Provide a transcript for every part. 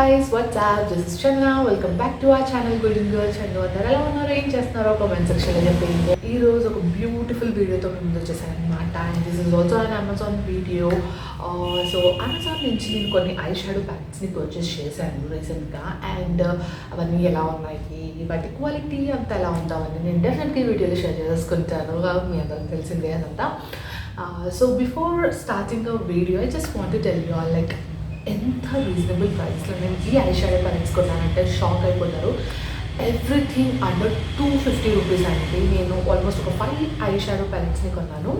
guys, what's up? This is Chandra. Welcome back to our channel Golden Girl Chandu. అందరూ ఎలా ఉన్నారు, ఏం చేస్తున్నారో కామెంట్ సెక్షన్లో చెప్పండి. ఈ రోజు ఒక బ్యూటిఫుల్ వీడియోతో మేము ముందు వచ్చేసాను అనమాట. And this is also an Amazon video. So Amazon నుంచి నేను కొన్ని ఐ షాడో ప్యాకెట్స్ని పర్చేస్ చేశాను రీసెంట్గా. అండ్ అవన్నీ ఎలా ఉన్నాయి, వాటి క్వాలిటీ అంతా ఎలా ఉందా అని నేను డెఫినెట్గా వీడియోలో షేర్ చేసుకుంటాను. మీ అందరికి తెలిసిందే అదంతా. So before starting a video I just want to tell you all like ఎంత రీజనబుల్ ప్రైస్లో నేను ఈ ఐ షాడో ప్యాలెట్స్ కొన్నానంటే షాక్ అయిపోతారు. ఎవ్రీథింగ్ అండర్ 250 రూపీస్ అండి. నేను ఆల్మోస్ట్ ఒక 5 ఐ షాడో ప్యాలెట్స్ని కొన్నాను.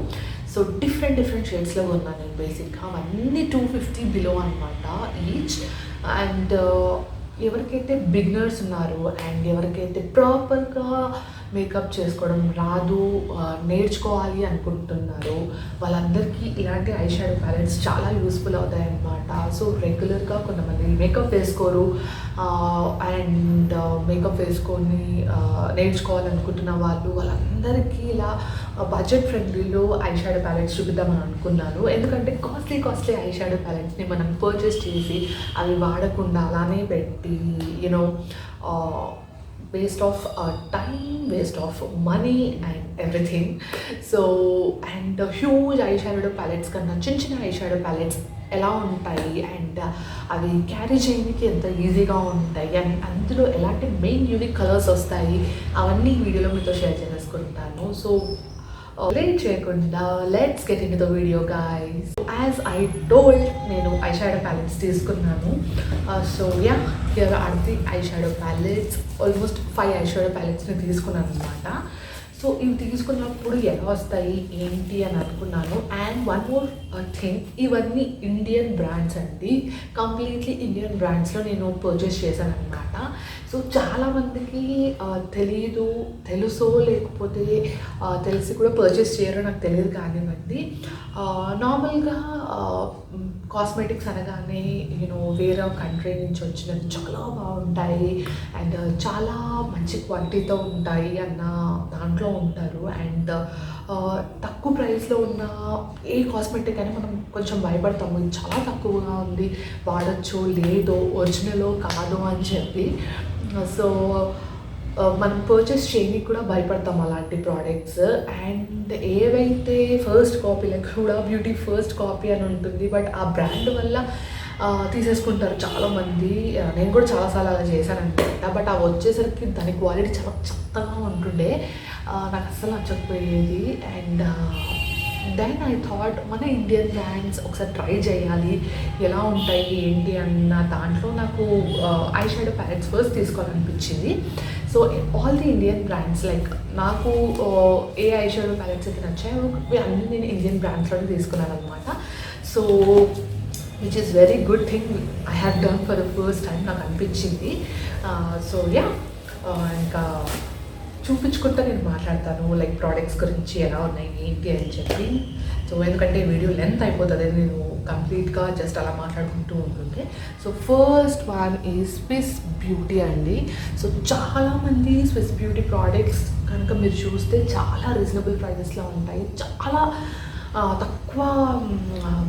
సో డిఫరెంట్ షేడ్స్లో కొన్నాను నేను. బేసిక్గా అవన్నీ 250 బిలో అనమాట ఈచ్. అండ్ ఎవరికైతే బిగినర్స్ ఉన్నారు అండ్ ఎవరికైతే ప్రాపర్గా మేకప్ చేసుకోవడం రాదు, నేర్చుకోవాలి అనుకుంటున్నారు, వాళ్ళందరికీ ఇలాంటి ఐ షాడో ప్యాలెట్స్ చాలా యూస్ఫుల్ అవుతాయి అన్నమాట. సో రెగ్యులర్గా కొంతమంది మేకప్ వేసుకోరు అండ్ మేకప్ వేసుకొని నేర్చుకోవాలనుకుంటున్న వాళ్ళందరికీ ఇలా బడ్జెట్ ఫ్రెండ్లీలో ఐ షాడో ప్యాలెట్స్ చూపిద్దామని అనుకున్నాను. ఎందుకంటే కాస్ట్లీ ఐ షాడో ప్యాలెట్స్ని మనం పర్చేస్ చేసి అవి వాడకుండా అలానే పెట్టి you know waste of time, waste of money and everything. So and huge eye shadow palettes కన్నా చిన్న eye shadow palettes ఎలా ఉంటాయి అండ్ అవి క్యారీ చేయడానికి ఎంత ఈజీగా ఉంటాయి అండ్ అందులో ఎలాంటి మెయిన్ యూనిక్ కలర్స్ వస్తాయి అవన్నీ వీడియోలో మీతో షేర్ చేసుకుంటాను. సో లేట్ చేయకుండా let's get into the video guys. As I told నేను ఐ షాడో ప్యాలెట్స్ తీసుకున్నాను. So yeah, here are the eye shadow palettes. Almost 5 eye shadow ప్యాలెట్స్ని తీసుకున్నాను అనమాట. సో ఇవి తీసుకున్నప్పుడు ఎలా వస్తాయి ఏంటి అని అనుకున్నాను. అండ్ వన్ మోర్ థింగ్, ఇవన్నీ ఇండియన్ బ్రాండ్స్ అండి. కంప్లీట్లీ ఇండియన్ బ్రాండ్స్లో నేను పర్చేస్ చేశాను అనమాట. సో చాలామందికి తెలీదు, తెలుసో లేకపోతే తెలిసి కూడా పర్చేస్ చేయరో నాకు తెలియదు కానివ్వండి. నార్మల్గా కాస్మెటిక్స్ అనగానే వేరే కంట్రీ నుంచి వచ్చినవి చాలా బాగుంటాయి అండ్ చాలా మంచి క్వాలిటీతో ఉంటాయి అన్న దాంట్లో ఉంటారు. అండ్ తక్కువ ప్రైస్లో ఉన్న ఏ కాస్మెటిక్ అని మనం కొంచెం భయపడతాము, ఇది చాలా తక్కువగా ఉంది, వాడచ్చో లేదో, ఒరిజినలో కాదో అని చెప్పి. సో మనం పర్చేస్ చేయడానికి కూడా భయపడతాం అలాంటి ప్రోడక్ట్స్. అండ్ ఏవైతే ఫస్ట్ కాపీలకు కూడా బ్యూటీ ఫస్ట్ కాపీ అని ఉంటుంది, బట్ ఆ బ్రాండ్ వల్ల తీసేసుకుంటారు చాలామంది. నేను కూడా చాలాసార్లు అలా చేశాను అనమాట. బట్ అవి వచ్చేసరికి దాని క్వాలిటీ చాలా చెత్తగా ఉంటుండే, నాకు అస్సలు నచ్చకపోయేది. అండ్ దెన్ ఐ థాట్ మన ఇండియన్ బ్రాండ్స్ ఒకసారి ట్రై చేయాలి, ఎలా ఉంటాయి ఏంటి అన్న దాంట్లో నాకు ఐ షాడో ప్యాలెట్స్ ఫస్ట్ తీసుకోవాలనిపించింది. So all the Indian brands, like నాకు ఏ ఐ షాడో ప్యాలెట్స్ అయితే నచ్చాయో అన్నీ నేను ఇండియన్ బ్రాండ్స్లోనే తీసుకున్నాను అనమాట. So which is very good thing I have done for the first time నాకు అనిపించింది. సో యా, ఇంకా చూపించుకుంటా నేను మాట్లాడతాను లైక్ ప్రోడక్ట్స్ గురించి ఎలా ఉన్నాయి ఏంటి అని చెప్పి. సో ఎందుకంటే వీడియో లెంత్ అయిపోతుంది, నేను కంప్లీట్గా జస్ట్ అలా మాట్లాడుకుంటూ ఉంటుంటే. So first one is Swiss beauty అండి. సో చాలామంది స్విస్ బ్యూటీ ప్రోడక్ట్స్ కనుక మీరు చూస్తే చాలా రీజనబుల్ ప్రైజెస్లో ఉంటాయి, చాలా తక్కువ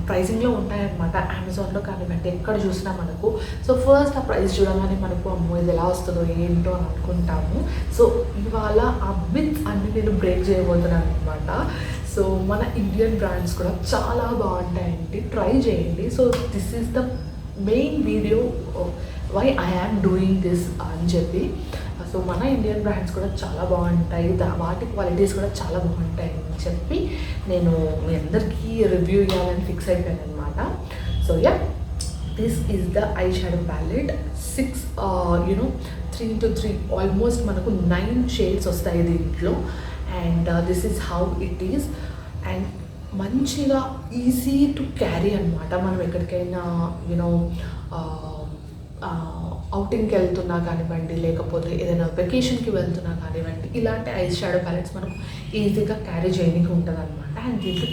ప్రైసింగ్లో ఉంటాయన్నమాట. అమెజాన్లో కానివ్వండి ఎక్కడ చూసినా మనకు. సో ఫస్ట్ ఆ ప్రైస్ చూడగానే మనకు అమ్మో ఇది ఎలా వస్తుందో ఏంటో అని అనుకుంటాము. సో ఇవాళ ఆ మిత్స్ అన్ని నేను బ్రేక్ చేయబోతున్నాను అనమాట. సో మన ఇండియన్ బ్రాండ్స్ కూడా చాలా బాగుంటాయండి, ట్రై చేయండి. So this is the main video why I am doing this అని చెప్పి. సో మన ఇండియన్ బ్రాండ్స్ కూడా చాలా బాగుంటాయి, వాటి క్వాలిటీస్ కూడా చాలా బాగుంటాయి అని చెప్పి నేను మీ అందరికీ రివ్యూ ఇవ్వాలని ఫిక్స్ అయిపోయాను అనమాట. So yeah, this is the eye shadow palette. 3x3 almost మనకు 9 షేడ్స్ వస్తాయి దీంట్లో. And this is how it is. And మంచిగా ఈజీ టు క్యారీ అనమాట. మనం ఎక్కడికైనా అవుటింగ్కి వెళ్తున్నా కానివ్వండి, లేకపోతే ఏదైనా వెకేషన్కి వెళ్తున్నా కానివ్వండి, ఇలాంటి ఐ షాడో ప్యాలెట్స్ మనకు ఈజీగా క్యారీ చేయడానికి ఉంటుంది అనమాట. అండ్ దీంట్లో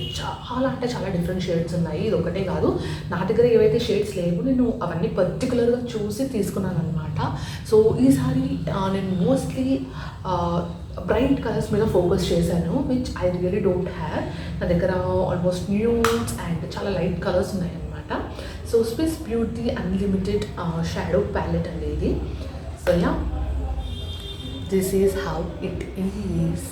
చాలా డిఫరెంట్ షేడ్స్ ఉన్నాయి, ఇది ఒకటే కాదు. నా దగ్గర ఏవైతే షేడ్స్ లేవు నేను అవన్నీ పర్టికులర్గా చూసి తీసుకున్నాను అనమాట. సో ఈసారి నేను మోస్ట్లీ బ్రైట్ కలర్స్ మీద ఫోకస్ చేశాను, which I really don't have. నా దగ్గర ఆల్మోస్ట్ న్యూడ్స్ అండ్ చాలా లైట్ కలర్స్ ఉన్నాయి అనమాట. So Swiss beauty unlimited shadow palette అండి ఇది. So yeah, this is how it is.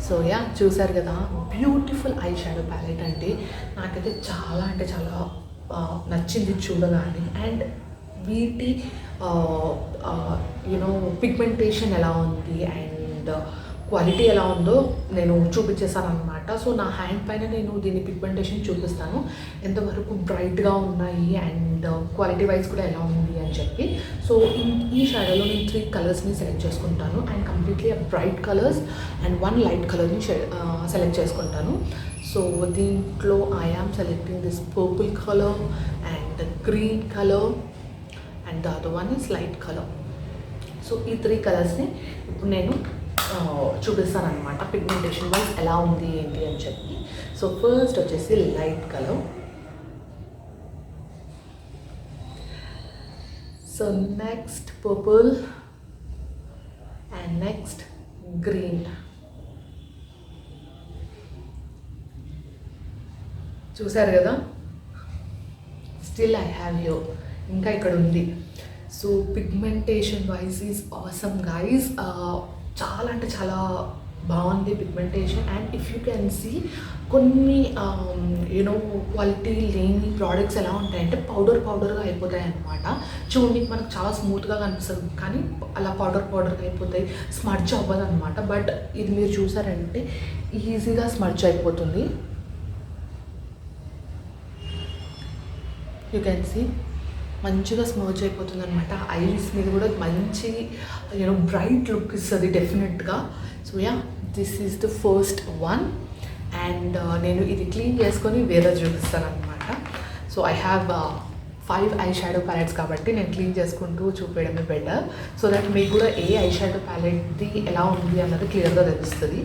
So yeah, చూసారు కదా, బ్యూటిఫుల్ ఐ షాడో ప్యాలెట్ అండి. నాకైతే చాలా అంటే చాలా నచ్చింది చూడగానే. అండ్ వీటి యూనో పిగ్మెంటేషన్ ఎలా ఉంది అండ్ క్వాలిటీ ఎలా ఉందో నేను చూపించేసాను అనమాట. సో నా హ్యాండ్ పైన నేను దీని పిగ్మెంటేషన్ చూపిస్తాను, ఎంతవరకు బ్రైట్గా ఉన్నాయి అండ్ క్వాలిటీ వైజ్ కూడా ఎలా ఉంది అని చెప్పి. సో ఈ షాడోలో నేను 3 కలర్స్ని సెలెక్ట్ చేసుకుంటాను and completely bright colours and 1 light కలర్ని సెలెక్ట్ చేసుకుంటాను. సో దీంట్లో I am selecting this purple colour and green colour and the other one is light colour. So ఈ 3 కలర్స్ని ఇప్పుడు నేను చూపిస్తాను అనమాట, పిగ్మెంటేషన్ వైజ్ ఎలా ఉంది ఏంటి అని చెప్పి. సో ఫస్ట్ వచ్చేసి light colour. So next purple and next green. చూసారు కదా, స్టిల్ ఐ హ్యావ్ యూ, ఇంకా ఇక్కడ ఉంది. So pigmentation wise is awesome guys. చాలా అంటే చాలా బాగుంది pigmentation. And if you can see కొన్ని యూనో క్వాలిటీ లేని ప్రోడక్ట్స్ ఎలా ఉంటాయంటే పౌడర్గా అయిపోతాయి అన్నమాట. చూడండి, మనకు చాలా స్మూత్గా కనిపిస్తుంది కానీ అలా పౌడర్గా అయిపోతాయి, స్మర్చ్ అవ్వదు అనమాట. బట్ ఇది మీరు చూసారంటే ఈజీగా స్మర్చ్ అయిపోతుంది. యూ కెన్ సీ మంచిగా స్మర్చ్ అయిపోతుంది అనమాట. ఐస్ మీద కూడా మంచి యూనో బ్రైట్ లుక్ ఇస్తుంది డెఫినెట్గా. So yeah, this is the first one. And నేను ఇది క్లీన్ చేసుకొని వేరే చూపిస్తాను అనమాట. So I have 5 eye shadow palettes కాబట్టి నేను క్లీన్ చేసుకుంటూ చూపించడమే బెటర్, సో దట్ మీకు కూడా ఏ ఐ షాడో ప్యాలెట్ది ఎలా ఉంది అన్నది క్లియర్గా తెలుస్తుంది.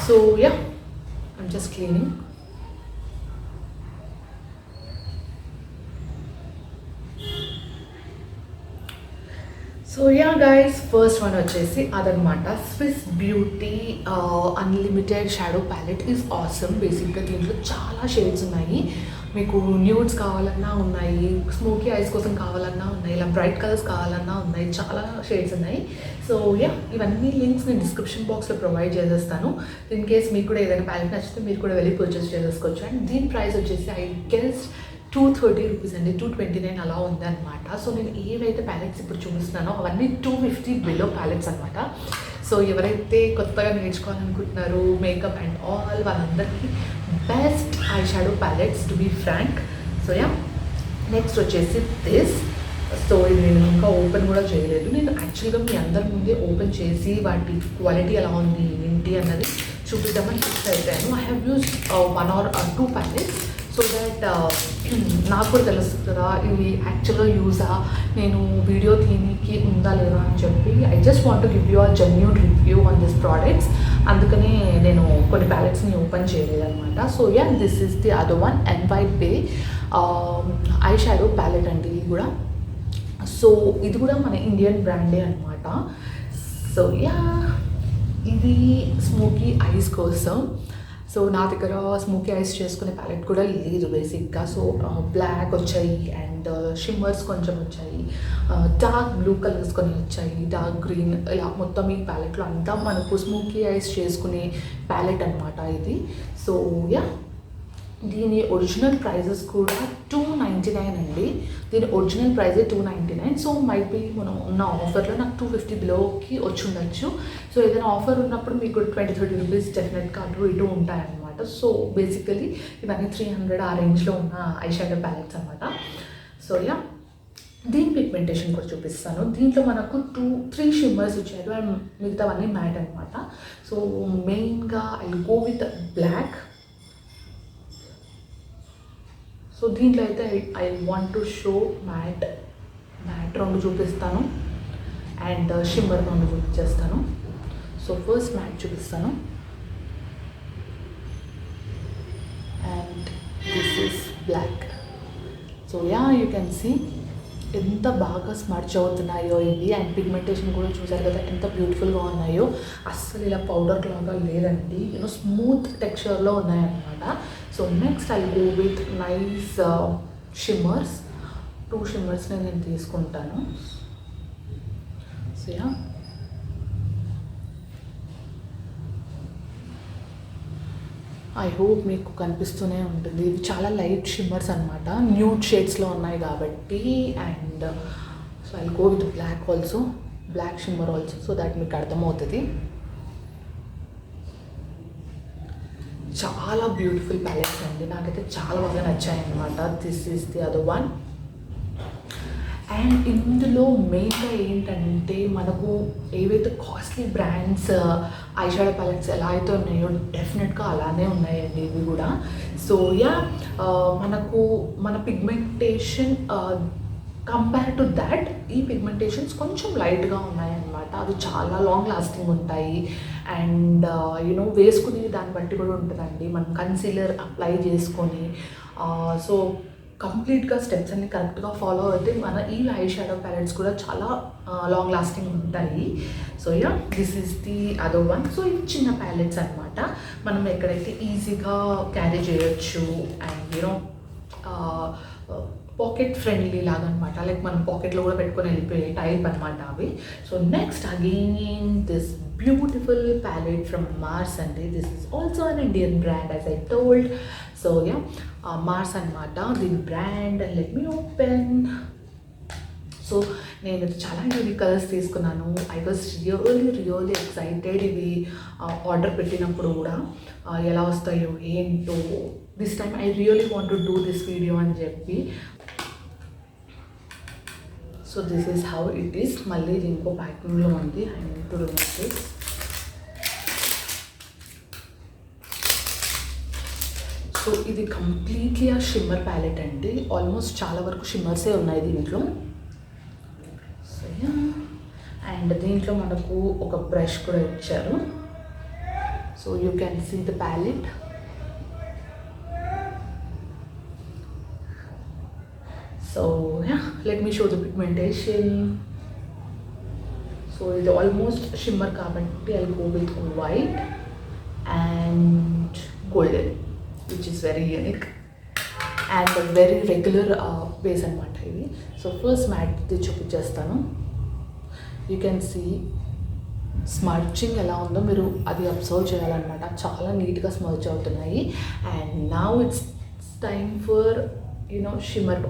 So yeah, I'm just cleaning. So yeah guys, first one వచ్చేసి అదనమాట, Swiss beauty unlimited shadow palette is awesome. బేసిక్గా దీంట్లో చాలా షేడ్స్ ఉన్నాయి. మీకు న్యూడ్స్ కావాలన్నా ఉన్నాయి, స్మోకీ ఐస్ కోసం కావాలన్నా ఉన్నాయి, ఇలా బ్రైట్ కలర్స్ కావాలన్నా ఉన్నాయి, చాలా షేడ్స్ ఉన్నాయి. సో యా, ఇవన్నీ లింక్స్ నేను డిస్క్రిప్షన్ బాక్స్లో ప్రొవైడ్ చేసేస్తాను. ఇన్ కేస్ మీకు కూడా ఏదైనా ప్యాలెట్ నచ్చితే మీరు కూడా వెళ్ళి పర్చేస్ చేసేసుకోవచ్చు. అండ్ దీని ప్రైస్ వచ్చేసి ఐ గెస్ 230 రూపీస్ అండి, 229 అలా ఉంది అనమాట. సో నేను ఏవైతే ప్యాలెట్స్ ఇప్పుడు చూపిస్తున్నానో అవన్నీ 250 బిలో ప్యాలెట్స్ అనమాట. సో ఎవరైతే కొత్తగా నేర్చుకోవాలనుకుంటున్నారో మేకప్ అండ్ ఆల్, వాళ్ళందరికీ best eye shadow palettes to be frank. So yeah, next వచ్చేసి దిస్. సో ఇది నేను ఇంకా ఓపెన్ కూడా చేయలేదు. నేను యాక్చువల్గా మీ అందరి ముందే ఓపెన్ చేసి వాటి క్వాలిటీ ఎలా ఉంది ఏంటి అన్నది చూపిద్దామని ఫిక్స్ అయిపోయాను. I have use 1 or 2 palettes so that నాకు కూడా తెలుస్తుంది కదా ఇవి యాక్చువల్గా యూజా, నేను వీడియో దీనికి ఉందా లేదా అని చెప్పి. I just want to give you a genuine review on this products. అందుకనే నేను కొన్ని ప్యాలెట్స్ని ఓపెన్ చేయలేదన్నమాట. So yeah, this is the other one, NYPay eye shadow palette అండి ఇది కూడా. సో ఇది కూడా మన ఇండియన్ బ్రాండే అనమాట. సో యా, ఇది స్మోకీ ఐస్ కోసం. సో నా దగ్గర స్మోకీ ఐస్ చేసుకునే ప్యాలెట్ కూడా లేదు బేసిక్గా. సో బ్లాక్ వచ్చాయి అండ్ షిమ్మర్స్ కొంచెం వచ్చాయి, డార్క్ బ్లూ కలర్స్ కొన్ని వచ్చాయి, డార్క్ గ్రీన్, ఇలా మొత్తం ఈ ప్యాలెట్లో అంతా మనకు స్మోకీ ఐస్ చేసుకునే ప్యాలెట్ అనమాట ఇది. సో యా, దీని ఒరిజినల్ ప్రైజెస్ కూడా 299 అండి. దీని ఒరిజినల్ ప్రైజే 299. సో మైట్ బి మనం ఉన్న ఆఫర్లో నాకు 250 బిలోకి వచ్చి ఉండొచ్చు. సో ఏదైనా ఆఫర్ ఉన్నప్పుడు మీకు 20-30 రూపీస్ డెఫినెట్గా అటు ఇటు ఉంటాయన్నమాట. సో బేసికలీ ఇవన్నీ 300 ఆ రేంజ్లో ఉన్న ఐ షాడో ప్యాలెట్స్ అనమాట. సో యా, దీని పిగ్మెంటేషన్ కూడా చూపిస్తాను. దీంట్లో మనకు 2-3 షిమ్మర్స్ ఇచ్చారు అండ్ మిగతావన్నీ మ్యాట్ అనమాట. సో మెయిన్గా I go with black. So దీంట్లో అయితే I want to show matte 2 చూపిస్తాను అండ్ షిమ్మర్ 2 చూపించేస్తాను. సో ఫస్ట్ మ్యాట్ చూపిస్తాను and this is black. So yeah, you can see ఎంత బాగా స్మర్చ్ అవుతున్నాయో ఇవి. అండ్ పిగ్మెంటేషన్ కూడా చూసారు కదా ఎంత బ్యూటిఫుల్గా ఉన్నాయో. అస్సలు ఇలా పౌడర్ లాగా లేదండి, యూనో స్మూత్ టెక్స్చర్లో ఉన్నాయన్నమాట. So next I go with nice shimmers. 2 షిమ్మర్స్ని నేను తీసుకుంటాను. సో యా, ఐ హోప్ మీకు కనిపిస్తూనే ఉంటుంది. ఇవి చాలా లైట్ షిమ్మర్స్ అనమాట, న్యూడ్ షేడ్స్లో ఉన్నాయి కాబట్టి. And so I go with black also, black shimmer also, so that మీకు అర్థమవుతుంది. చాలా బ్యూటిఫుల్ ప్యాలెట్స్ అండి, నాకైతే చాలా బాగా నచ్చాయి అనమాట. This is the other one. And ఇందులో మెయిన్గా ఏంటంటే మనకు ఏవైతే costly brands eye shadow palettes ఎలా అయితే ఉన్నాయో డెఫినెట్గా అలానే ఉన్నాయండి ఇవి కూడా. సో యా, మనకు మన పిగ్మెంటేషన్ కంపేర్ టు దాట్ ఈ పిగ్మెంటేషన్స్ కొంచెం లైట్గా ఉన్నాయన్నమాట. అవి చాలా లాంగ్ లాస్టింగ్ ఉంటాయి. అండ్ యూనో వేసుకునే దాన్ని బట్టి కూడా ఉంటుందండి. మనం కన్సీలర్ అప్లై చేసుకొని సో కంప్లీట్గా స్టెప్స్ అన్ని కరెక్ట్గా ఫాలో అయితే మన ఈ ఐ షాడో ప్యాలెట్స్ కూడా చాలా లాంగ్ లాస్టింగ్ ఉంటాయి. So yeah, this is the other one. So ఇవి చిన్న ప్యాలెట్స్ అనమాట, మనం ఎక్కడైతే ఈజీగా క్యారీ చేయొచ్చు. అండ్ యూనో పాకెట్ ఫ్రెండ్లీ లాగా అనమాట, లైక్ మనం పాకెట్లో కూడా పెట్టుకొని వెళ్ళిపోయే టైప్ అనమాట అవి. So next again this beautiful palette from Mars అండి. This is also an Indian brand as I told. So yeah, Mars అనమాట దీని బ్రాండ్. Let me open. సో నేను చాలా యూనిక్ కలర్స్ తీసుకున్నాను. ఐ వాజ్ రియల్లీ ఎక్సైటెడ్ ఇవి ఆర్డర్ పెట్టినప్పుడు కూడా ఎలా వస్తాయో ఏంటో. This time I really want to do this video అని చెప్పి. So this is how it is. మళ్ళీ ఇది ఇంకో ప్యాకింగ్లో ఉంది. I need to remove this. So ఇది కంప్లీట్లీ ఆ షిమ్మర్ ప్యాలెట్ అండి. ఆల్మోస్ట్ చాలా వరకు షిమ్మర్సే ఉన్నాయి దీంట్లో. సో అండ్ దీంట్లో మనకు ఒక బ్రష్ కూడా ఇచ్చారు. So you can see the palette. So yeah, let me show the pigmentation. So ఇది ఆల్మోస్ట్ షిమ్మర్ కాబట్టి I go with white and golden, which is very unique and a very regular base అనమాట ఇవి. So first మ్యాట్ది చూపించేస్తాను. You can see స్మర్చింగ్ ఎలా ఉందో మీరు అది observe చేయాలన్నమాట. చాలా నీట్గా స్మర్చ్ అవుతున్నాయి. And now it's time for you know shimmer.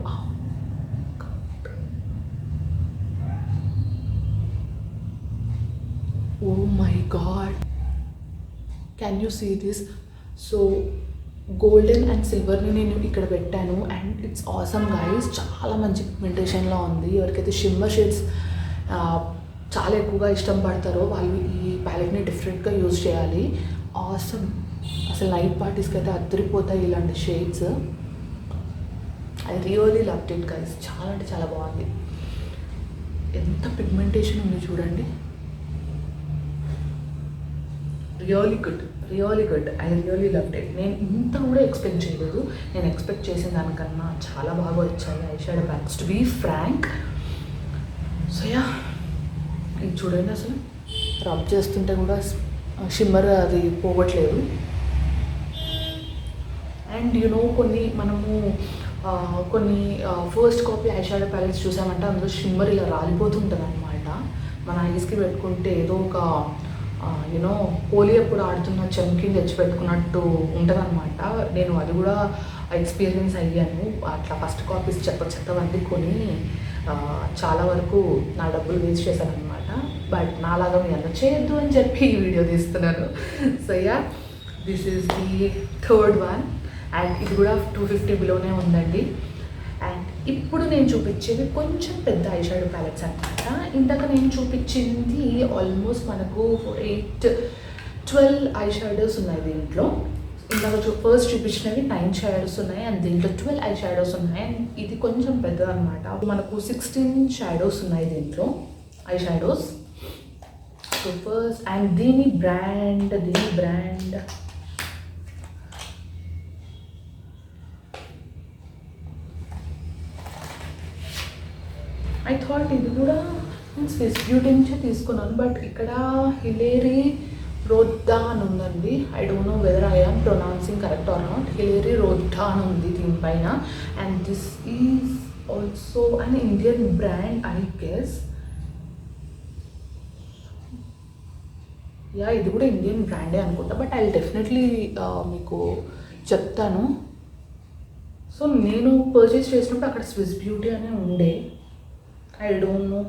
Oh my god, can you see this? So golden and సిల్వర్ని నేను ఇక్కడ పెట్టాను అండ్ ఇట్స్ ఆసమ్ గైస్. చాలా మంచి పిగ్మెంటేషన్లో ఉంది. ఎవరికైతే షిమ్మర్ షేడ్స్ చాలా ఎక్కువగా ఇష్టం పడతారో వాళ్ళు ఈ ప్యాలెట్ని డిఫరెంట్గా యూజ్ చేయాలి. ఆసమ్, అసలు నైట్ పార్టీస్కి అయితే అద్దరిపోతాయి ఇలాంటి shades. I really loved it guys. చాలా అంటే చాలా బాగుంది. ఎంత పిగ్మెంటేషన్ ఉంది చూడండి. Really good, really good. I really loved it. నేను ఇంత కూడా ఎక్స్పెక్ట్ చేయలేదు. నేను ఎక్స్పెక్ట్ చేసిన దానికన్నా చాలా బాగా వచ్చాయి eye shadow palettes, to be frank. So yeah, ఇది చూడండి, అసలు రబ్ చేస్తుంటే కూడా షిమ్మర్ అది పోవట్లేదు. అండ్ యూనో కొన్ని first copy eye shadow palettes చూసామంటే అందులో షిమ్మర్ ఇలా రాలిపోతుంటుంది అనమాట. మన ఐస్కి పెట్టుకుంటే ఏదో ఒక యూనో హోలీ అప్పుడు ఆడుతున్న చమ్కీని తెచ్చిపెట్టుకున్నట్టు ఉంటుంది అనమాట. నేను అది కూడా ఎక్స్పీరియన్స్ అయ్యాను. అట్లా ఫస్ట్ కాపీస్ చెత్తవన్నీ కొని చాలా వరకు నా డబ్బులు వేస్ట్ చేశాను అనమాట. బట్ నాలాగా మీ అందరూ చేయొద్దు అని చెప్పి ఈ వీడియో తీస్తున్నాను. So yeah, this is the third one and ఇది కూడా 250 బిలోనే ఉందండి. అండ్ ఇప్పుడు నేను చూపించేది కొంచెం పెద్ద ఐ షాడో ప్యాలెట్స్ అనమాట. ఇందాక నేను చూపించింది ఆల్మోస్ట్ మనకు 12 ఐ షాడోస్ ఉన్నాయి దీంట్లో. ఇందాక ఫస్ట్ చూపించినవి 9 షాడోస్ ఉన్నాయి అండ్ దీంట్లో 12 ఐ షాడోస్ ఉన్నాయి. అండ్ ఇది కొంచెం పెద్దది అనమాట. మనకు 16 షాడోస్ ఉన్నాయి దీంట్లో, I shadows. So first and దీని బ్రాండ్ ఐ థాట్ ఇది కూడా నేను స్విస్ బ్యూటీ నుంచే తీసుకున్నాను. బట్ ఇక్కడ హిలేరీ రోద్దా అని ఉందండి. I don't know whether I am pronouncing correct or not. Hilary Rhoda అని ఉంది దీనిపైన. And this is also an Indian brand I guess. Yeah, ఇది కూడా ఇండియన్ బ్రాండే అనుకుంటా, బట్ ఐ డెఫినెట్లీ మీకు చెప్తాను. సో నేను పర్చేస్ చేసినప్పుడు అక్కడ స్విస్ బ్యూటీ అనే ఉండే. ఐ డోంట్ నో,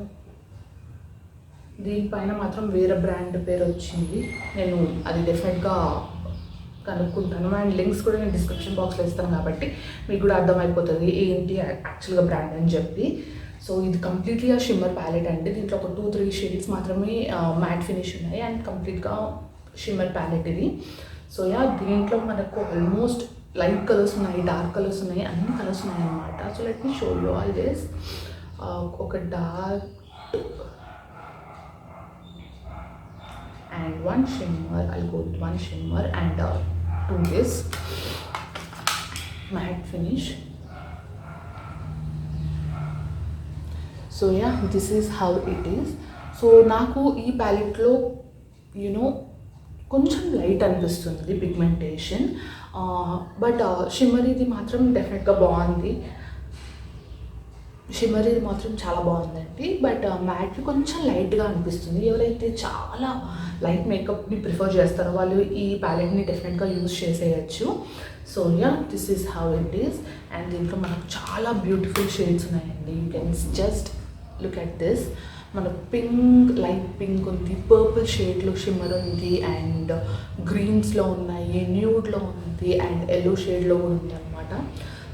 దీనిపైన మాత్రం వేరే బ్రాండ్ పేరు వచ్చింది. నేను అది డెఫినెట్గా కనుక్కుంటాను. అండ్ లింక్స్ కూడా నేను డిస్క్రిప్షన్ బాక్స్లో ఇస్తాను కాబట్టి మీకు కూడా అర్థమైపోతుంది ఏంటి యాక్చువల్గా బ్రాండ్ అని చెప్పి. సో ఇది కంప్లీట్లీ ఆ షిమ్మర్ ప్యాలెట్ అండి. దీంట్లో ఒక 2-3 షేడ్స్ మాత్రమే మ్యాట్ ఫినిష్ ఉన్నాయి అండ్ కంప్లీట్గా షిమ్మర్ ప్యాలెట్ ఇది. సో యా, దీంట్లో మనకు ఆల్మోస్ట్ లైట్ కలర్స్ ఉన్నాయి, డార్క్ కలర్స్ ఉన్నాయి, అన్ని కలర్స్ ఉన్నాయి అన్నమాట. So let me show you all this. ఒక dark and one shimmer. I'll go with one shimmer and to this matte finish. So yeah, this is how it is. So నాకు ఈ ప్యాలెట్లో కొంచెం light అనిపిస్తుంది pigmentation, but షిమ్మరీది మాత్రం డెఫినెట్గా బాగుంది. షిమ్మరీది మాత్రం చాలా బాగుందండి. బట్ మ్యాట్ కొంచెం లైట్గా అనిపిస్తుంది. ఎవరైతే చాలా లైట్ మేకప్ని ప్రిఫర్ చేస్తారో వాళ్ళు ఈ ప్యాలెట్ని డెఫినెట్గా యూజ్ చేసేయచ్చు. So yeah, this is how it is. And దీంట్లో మనకు చాలా బ్యూటిఫుల్ షేడ్స్ ఉన్నాయండి. You can just look at this. మన పింక్, లైట్ పింక్ ఉంది, పర్పుల్ షేడ్లో షిమ్మర్ ఉంది, అండ్ గ్రీన్స్లో ఉన్నాయి, న్యూడ్లో ఉంది, అండ్ ఎల్లో షేడ్లో కూడా ఉంది అనమాట.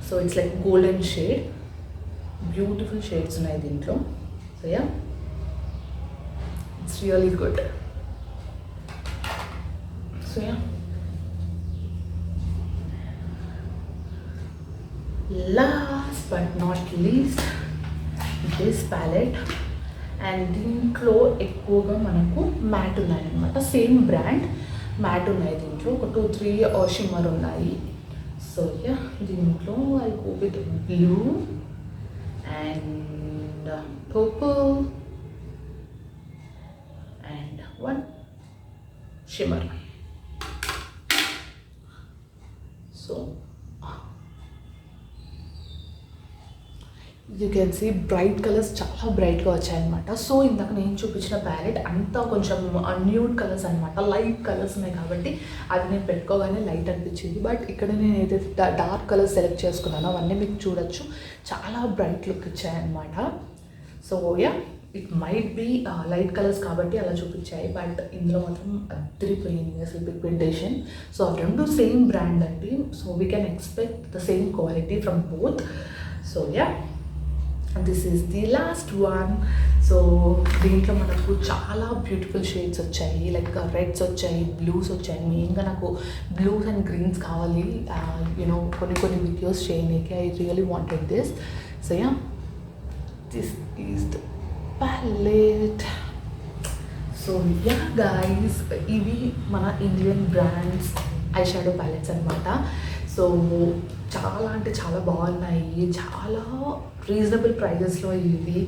So it's like golden shade. Beautiful shades ఉన్నాయి దీంట్లో. So yeah, it's really good. So yeah, last but not least this palette. And దీంట్లో ఎక్కువగా మనకు మ్యాట్ ఉన్నాయన్నమాట. సేమ్ బ్రాండ్ మ్యాట్ ఉన్నాయి దీంట్లో. ఒక 2-3 షిమ్మర్ ఉన్నాయి. సో యా, దీంట్లో I go with blue and purple and one shimmer. So you can see bright colours చాలా బ్రైట్గా వచ్చాయన్నమాట. సో ఇందాక నేను చూపించిన ప్యాలెట్ అంతా కొంచెం న్యూడ్ కలర్స్ అనమాట, లైట్ కలర్స్ ఉన్నాయి కాబట్టి అది నేను పెట్టుకోగానే లైట్ అనిపించింది. బట్ ఇక్కడ నేను ఏదైతే డార్క్ కలర్స్ సెలెక్ట్ చేసుకున్నానో అవన్నీ మీకు చూడొచ్చు, చాలా బ్రైట్ లుక్ ఇచ్చాయన్నమాట. So yeah, it might be light colours కాబట్టి అలా చూపించాయి, బట్ ఇందులో మాత్రం అదిరిపోయింది అసలు పిగ్మెంటేషన్. సో ఆ రెండు సేమ్ బ్రాండ్ అండి. So we can expect the same quality from both. So yeah, this is the last one. So దీంట్లో మనకు చాలా బ్యూటిఫుల్ షేడ్స్ వచ్చాయి, లైక్ రెడ్స్ వచ్చాయి, బ్లూస్ వచ్చాయి. మెయిన్గా నాకు బ్లూస్ అండ్ గ్రీన్స్ కావాలి కొన్ని వీడియోస్ చేయడానికి. I really wanted this. So yeah, this is the palette. So yeah guys, ఇవి మన Indian brands eye shadow palettes అనమాట. సో చాలా అంటే చాలా బాగున్నాయి, చాలా రీజనబుల్ ప్రైజెస్లో ఇవి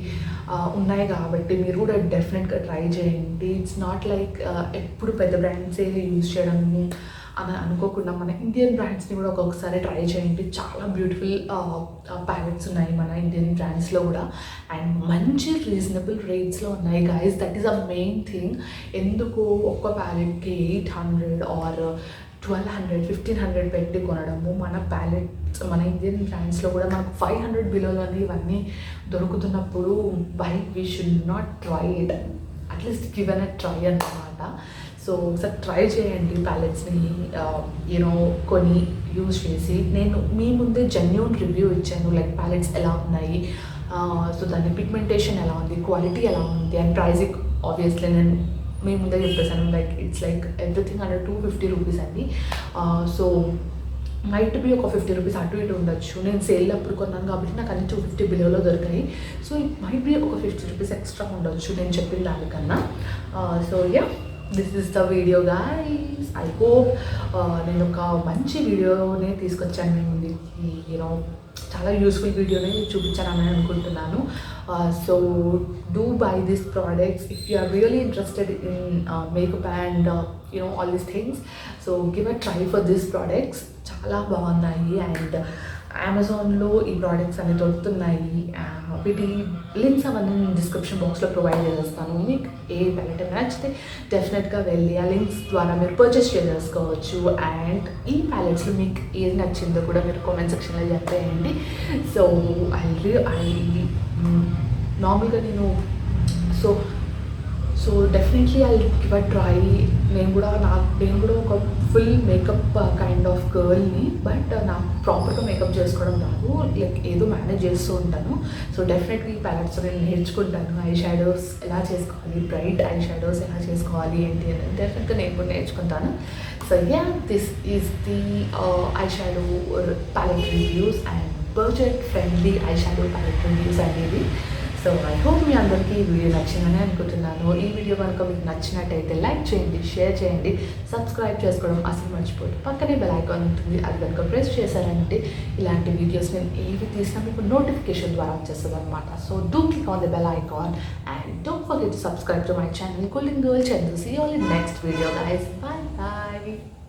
ఉన్నాయి కాబట్టి మీరు కూడా డెఫినెట్గా ట్రై చేయండి. ఇట్స్ నాట్ లైక్ ఎప్పుడు పెద్ద బ్రాండ్సే యూజ్ చేయడం అని అనుకోకుండా మన ఇండియన్ బ్రాండ్స్ని కూడా ఒక్కొక్కసారి ట్రై చేయండి. చాలా బ్యూటిఫుల్ ప్యాలెట్స్ ఉన్నాయి మన ఇండియన్ బ్రాండ్స్లో కూడా, అండ్ మంచి రీజనబుల్ రేట్స్లో ఉన్నాయి guys. That is a main thing. ఎందుకు ఒక్క ప్యాలెట్కి 800 ఆర్ 1200, 1500 పెట్టి కొనడము. మన ప్యాలెట్స్ మన ఇండియన్ బ్రాండ్స్లో కూడా మనకు 500 బిలోలోనే ఇవన్నీ దొరుకుతున్నప్పుడు why we should not try it, at least given a try అన్నమాట. సో ఒకసారి ట్రై చేయండి ప్యాలెట్స్ని కొని యూజ్ చేసి. నేను మీ ముందే జెన్యూన్ రివ్యూ ఇచ్చాను, లైక్ ప్యాలెట్స్ ఎలా ఉన్నాయి, సో దాని పిగ్మెంటేషన్ ఎలా ఉంది, క్వాలిటీ ఎలా ఉంది, అండ్ ప్రైజింగ్ ఆబ్వియస్లీ నేను మీ ముందే చెప్పేసాను. Like it's like everything under 250 rupees అండి. సో మైట్ బి ఒక 50 రూపీస్ అటు ఇటు ఉండొచ్చు. నేను సేల్ అప్పుడు కొన్నాను కాబట్టి నాకు అన్ని 250 బిలోలో దొరికాయి. సో ఇట్ మైట్ బి ఒక 50 రూపీస్ ఎక్స్ట్రా ఉండొచ్చు నేను చెప్పిన దానికన్నా. So yeah, this is the video guys. I hope నేను ఒక మంచి వీడియోనే తీసుకొచ్చాను మీ ముందుకి. చాలా యూస్ఫుల్ వీడియోనే చూపించానని అనుకుంటున్నాను. So do buy this products if you are really interested in makeup and all these things. So give a try for this products, చాలా బాగున్నాయి. అండ్ అమెజాన్లో ఈ ప్రోడక్ట్స్ అన్ని దొరుకుతున్నాయి. వీటి లింక్స్ అవన్నీ నేను డిస్క్రిప్షన్ బాక్స్లో ప్రొవైడ్ చేస్తాను. మీకు ఏ ప్యాలెట్ నచ్చితే డెఫినెట్గా వెళ్ళి ఆ లింక్స్ ద్వారా మీరు పర్చేస్ చేసేసుకోవచ్చు. అండ్ ఈ ప్యాలెట్స్లో మీకు ఏది నచ్చిందో కూడా మీరు కామెంట్ సెక్షన్లో చెప్పేయండి. సో నార్మల్గా నేను so definitely I give a try. నేను కూడా ఒక ఫుల్ మేకప్ కైండ్ ఆఫ్ గర్ల్ని, బట్ నాకు ప్రాపర్గా మేకప్ చేసుకోవడం రాదు, లైక్ ఏదో మేనేజ్ చేస్తూ ఉంటాను. సో డెఫినెట్గా ఈ ప్యాలెట్స్ నేను నేర్చుకుంటాను. ఐ షాడోస్ ఎలా చేసుకోవాలి, బ్రైట్ ఐ షాడోస్ ఎలా చేసుకోవాలి ఏంటి అని డెఫినెట్గా నేను కూడా నేర్చుకుంటాను. So this is the eye shadow palette reviews and budget friendly eye shadow palette reviews అనేది. సో ఐ హోప్ మీ అందరికీ ఈ వీడియో నచ్చిందని అనుకుంటున్నాను. ఈ వీడియో కనుక మీకు నచ్చినట్టయితే లైక్ చేయండి, షేర్ చేయండి, సబ్స్క్రైబ్ చేసుకోవడం అసలు మర్చిపోదు. పక్కనే బెల్ ఐకాన్ ఉంటుంది, అది కనుక ప్రెస్ చేశారంటే ఇలాంటి వీడియోస్ నేను ఏవి తీసినా మీకు నోటిఫికేషన్ ద్వారా వచ్చేస్తుంది అనమాట. So do click on the bell icon and don't forget to subscribe to my channel Golden Girl Chandu. See you all in next video guys. Bye bye.